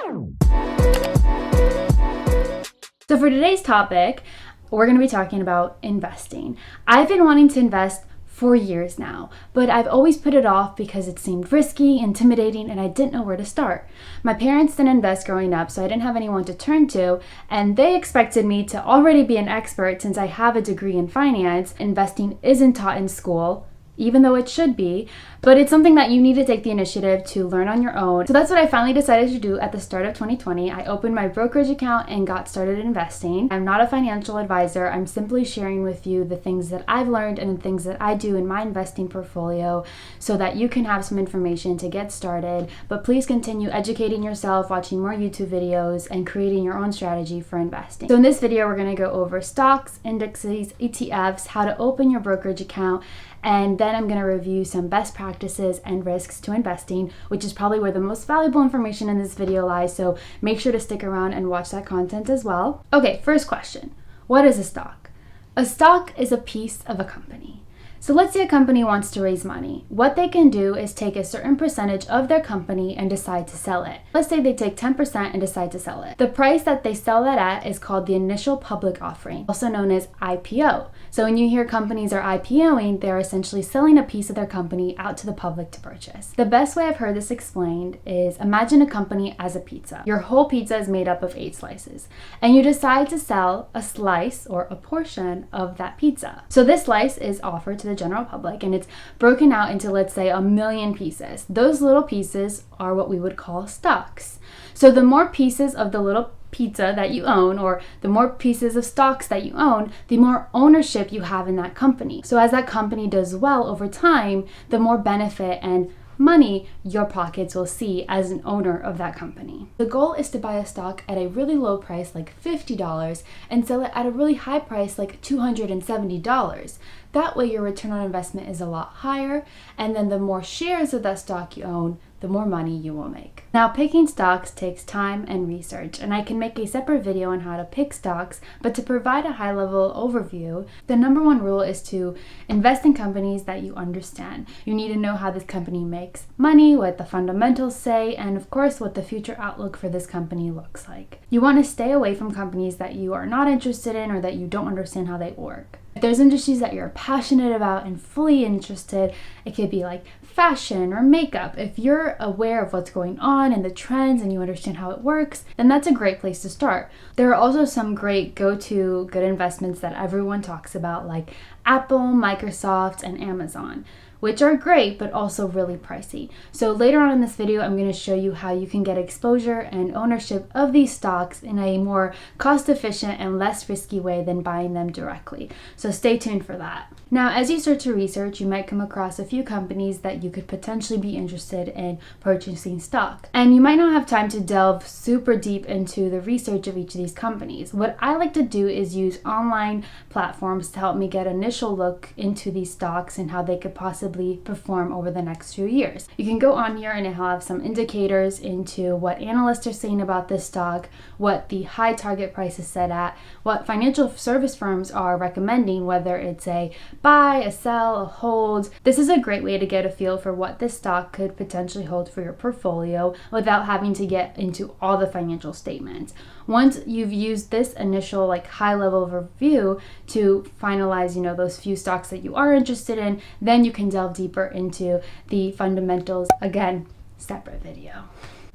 So for today's topic, we're going to be talking about investing. I've been wanting to invest for years now, but I've always put it off because it seemed risky, intimidating, and I didn't know where to start. My parents didn't invest growing up, so I didn't have anyone to turn to, and they expected me to already be an expert since I have a degree in finance. Investing isn't taught in school, even though it should be, but it's something that you need to take the initiative to learn on your own. So that's what I finally decided to do at the start of 2020. I opened my brokerage account and got started investing. I'm not a financial advisor. I'm simply sharing with you the things that I've learned and the things that I do in my investing portfolio so that you can have some information to get started. But please continue educating yourself, watching more YouTube videos, and creating your own strategy for investing. So in this video, we're going to go over stocks, indexes, ETFs, how to open your brokerage account, and then I'm going to review some best practices and risks to investing, which is probably where the most valuable information in this video lies, so make sure to stick around and watch that content as well. Okay, first question. What is a stock? A stock is a piece of a company. So let's say a company wants to raise money. What they can do is take a certain percentage of their company and decide to sell it. Let's say they take 10% and decide to sell it. The price that they sell that at is called the initial public offering, also known as IPO. So when you hear companies are IPOing, they're essentially selling a piece of their company out to the public to purchase. The best way I've heard this explained is imagine a company as a pizza. Your whole pizza is made up of 8 slices, and you decide to sell a slice or a portion of that pizza. So this slice is offered to the general public, and it's broken out into, let's say, 1 million pieces. Those little pieces are what we would call stocks. So the more pieces of the little pizza that you own, or the more pieces of stocks that you own, the more ownership you have in that company. So as that company does well over time, the more benefit and money your pockets will see as an owner of that company. The goal is to buy a stock at a really low price, like $50, and sell it at a really high price, like $270. That way your return on investment is a lot higher, and then the more shares of that stock you own, the more money you will make. Now, picking stocks takes time and research, and I can make a separate video on how to pick stocks, but to provide a high-level overview, the number one rule is to invest in companies that you understand. You need to know how this company makes money, what the fundamentals say, and of course, what the future outlook for this company looks like. You want to stay away from companies that you are not interested in or that you don't understand how they work. If there's industries that you're passionate about and fully interested, it could be like fashion or makeup. If you're aware of what's going on and the trends and you understand how it works, then that's a great place to start. There are also some great go-to good investments that everyone talks about, like Apple, Microsoft, and Amazon, which are great, but also really pricey. So later on in this video, I'm going to show you how you can get exposure and ownership of these stocks in a more cost-efficient and less risky way than buying them directly. So stay tuned for that. Now, as you start to research, you might come across a few companies that you could potentially be interested in purchasing stock. And you might not have time to delve super deep into the research of each of these companies. What I like to do is use online platforms to help me get an initial look into these stocks and how they could possibly perform over the next few years. You can go on here and it'll have some indicators into what analysts are saying about this stock, what the high target price is set at, what financial service firms are recommending, whether it's a buy, a sell, a hold. This is a great way to get a feel for what this stock could potentially hold for your portfolio without having to get into all the financial statements. Once you've used this initial high level review to finalize, those few stocks that you are interested in, then you can delve deeper into the fundamentals. Again, separate video.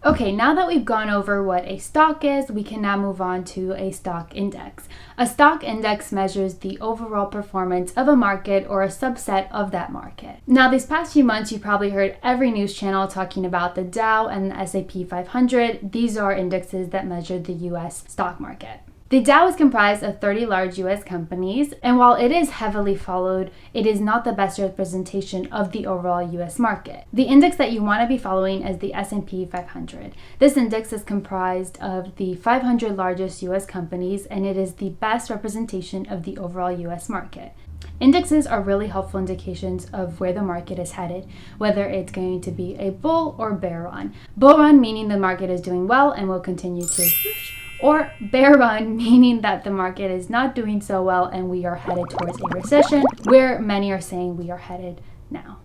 Okay, now that we've gone over what a stock is, we can now move on to a stock index. A stock index measures the overall performance of a market or a subset of that market. Now, these past few months, you probably heard every news channel talking about the Dow and the S&P 500. These are indexes that measure the US stock market. The Dow is comprised of 30 large U.S. companies, and while it is heavily followed, it is not the best representation of the overall U.S. market. The index that you want to be following is the S&P 500. This index is comprised of the 500 largest U.S. companies, and it is the best representation of the overall U.S. market. Indexes are really helpful indications of where the market is headed, whether it's going to be a bull or bear run. Bull run meaning the market is doing well and will continue to or bear run, meaning that the market is not doing so well and we are headed towards a recession, where many are saying we are headed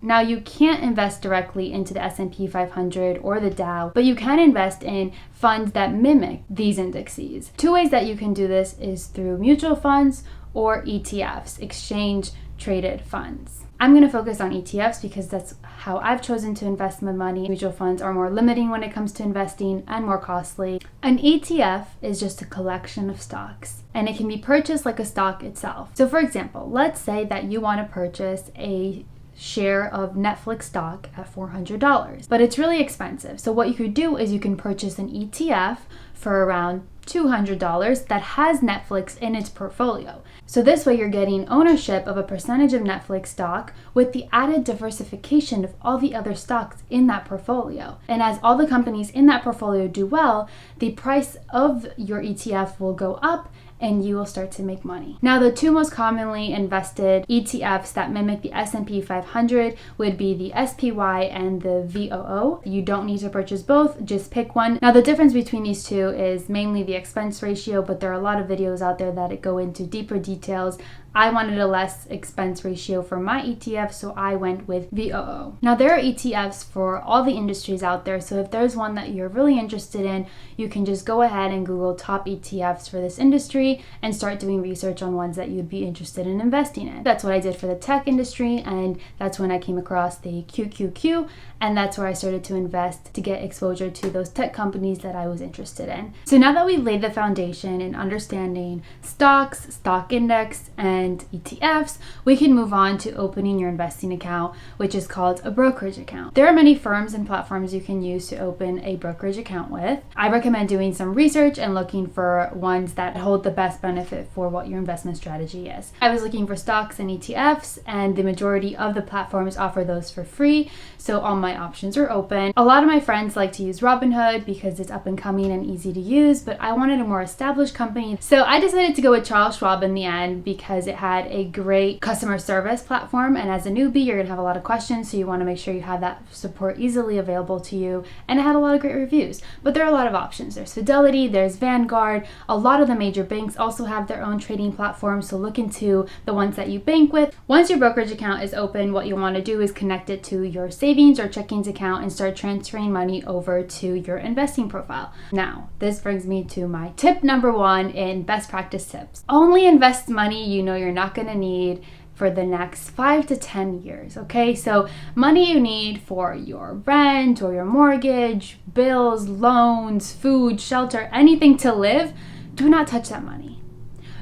Now you can't invest directly into the S&P 500 or the Dow, but you can invest in funds that mimic these indices. Two ways that you can do this is through mutual funds or ETFs, exchange traded funds. I'm going to focus on ETFs because that's how I've chosen to invest my money. Mutual funds are more limiting when it comes to investing and more costly. An ETF is just a collection of stocks, and it can be purchased like a stock itself. So for example, let's say that you want to purchase a share of Netflix stock at $400, but it's really expensive. So what you could do is you can purchase an ETF for around $200 that has Netflix in its portfolio. So this way you're getting ownership of a percentage of Netflix stock with the added diversification of all the other stocks in that portfolio. And as all the companies in that portfolio do well, the price of your ETF will go up and you will start to make money. Now, the two most commonly invested ETFs that mimic the S&P 500 would be the SPY and the VOO. You don't need to purchase both, just pick one. Now, the difference between these two is mainly the expense ratio, but there are a lot of videos out there that go into deeper details. I wanted a less expense ratio for my ETF, so I went with VOO. Now, there are ETFs for all the industries out there, so if there's one that you're really interested in, you can just go ahead and Google top ETFs for this industry and start doing research on ones that you'd be interested in investing in. That's what I did for the tech industry, and that's when I came across the QQQ, and that's where I started to invest to get exposure to those tech companies that I was interested in. So now that we've laid the foundation in understanding stocks, stock index, and ETFs, we can move on to opening your investing account, which is called a brokerage account. There are many firms and platforms you can use to open a brokerage account with. I recommend doing some research and looking for ones that hold the best benefit for what your investment strategy is. I was looking for stocks and ETFs, and the majority of the platforms offer those for free, so all my options are open. A lot of my friends like to use Robinhood because it's up and coming and easy to use, but I wanted a more established company, so I decided to go with Charles Schwab in the end because it had a great customer service platform, and as a newbie you're gonna have a lot of questions, so you want to make sure you have that support easily available to you, and it had a lot of great reviews. But there are a lot of options. There's Fidelity, there's Vanguard. A lot of the major banks also have their own trading platforms, so look into the ones that you bank with. Once your brokerage account is open, what you want to do is connect it to your savings or checkings account and start transferring money over to your investing profile. Now, this brings me to my tip number one in best practice tips. Only invest money you know you're not going to need for the next 5 to 10 years, okay? So money you need for your rent or your mortgage, bills, loans, food, shelter, anything to live, do not touch that money.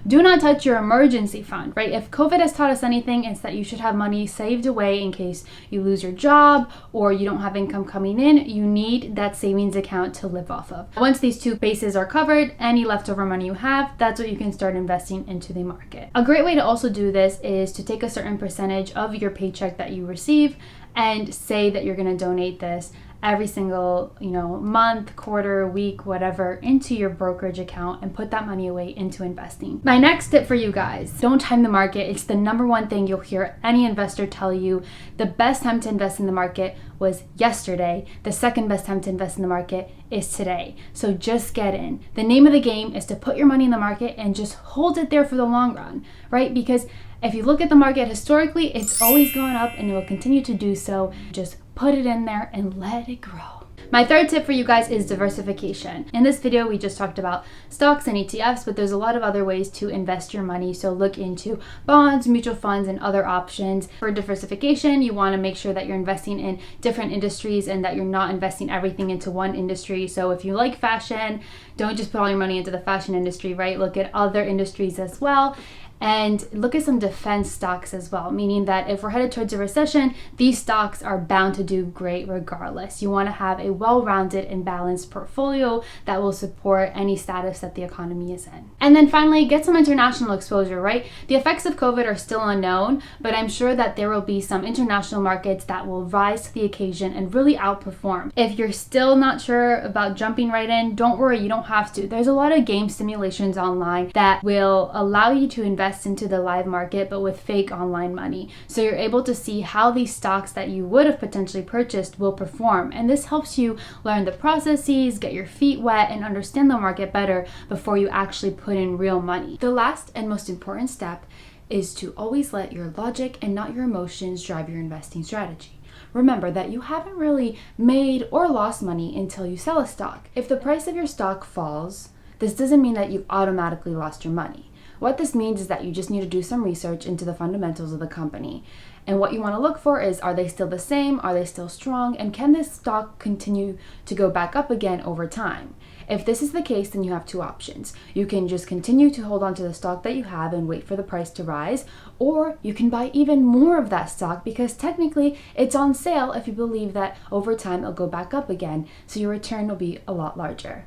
Do not touch your emergency fund, right? If COVID has taught us anything, it's that you should have money saved away in case you lose your job or you don't have income coming in. You need that savings account to live off of. Once these two bases are covered, any leftover money you have, that's what you can start investing into the market. A great way to also do this is to take a certain percentage of your paycheck that you receive and say that you're going to donate this every single, month, quarter, week, whatever, into your brokerage account and put that money away into investing. My next tip for you guys, don't time the market. It's the number one thing you'll hear any investor tell you. The best time to invest in the market was yesterday. The second best time to invest in the market is today. So just get in. The name of the game is to put your money in the market and just hold it there for the long run, right? Because if you look at the market historically, it's always going up and it will continue to do so. Just put it in there and let it grow. My third tip for you guys is diversification. In this video, we just talked about stocks and ETFs, but there's a lot of other ways to invest your money. So look into bonds, mutual funds, and other options. For diversification, you want to make sure that you're investing in different industries and that you're not investing everything into one industry. So if you like fashion, don't just put all your money into the fashion industry, right? Look at other industries as well. And look at some defense stocks as well, meaning that if we're headed towards a recession, these stocks are bound to do great regardless. You want to have a well-rounded and balanced portfolio that will support any status that the economy is in. And then finally, get some international exposure, right? The effects of COVID are still unknown, but I'm sure that there will be some international markets that will rise to the occasion and really outperform. If you're still not sure about jumping right in, don't worry, you don't have to. There's a lot of game simulations online that will allow you to invest into the live market, but with fake online money. So you're able to see how these stocks that you would have potentially purchased will perform. And this helps you learn the processes, get your feet wet, and understand the market better before you actually put in real money. The last and most important step is to always let your logic and not your emotions drive your investing strategy. Remember that you haven't really made or lost money until you sell a stock. If the price of your stock falls, this doesn't mean that you've automatically lost your money. What this means is that you just need to do some research into the fundamentals of the company. And what you want to look for is, are they still the same? Are they still strong? And can this stock continue to go back up again over time? If this is the case, then you have two options. You can just continue to hold on to the stock that you have and wait for the price to rise, or you can buy even more of that stock because technically it's on sale if you believe that over time it'll go back up again, so your return will be a lot larger.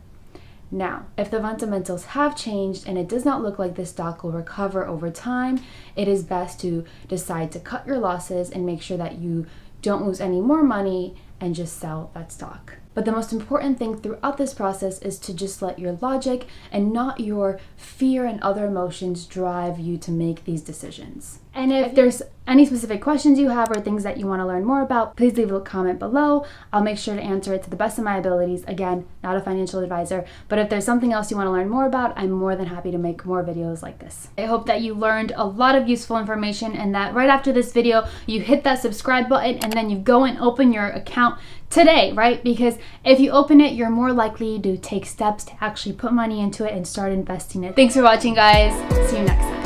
Now, if the fundamentals have changed and it does not look like this stock will recover over time, it is best to decide to cut your losses and make sure that you don't lose any more money and just sell that stock. But the most important thing throughout this process is to just let your logic and not your fear and other emotions drive you to make these decisions. And if there's any specific questions you have or things that you want to learn more about, please leave a comment below. I'll make sure to answer it to the best of my abilities. Again, not a financial advisor, but if there's something else you want to learn more about, I'm more than happy to make more videos like this. I hope that you learned a lot of useful information and that right after this video, you hit that subscribe button and then you go and open your account today, right? Because if you open it, you're more likely to take steps to actually put money into it and start investing it. Thanks for watching, guys. See you next time.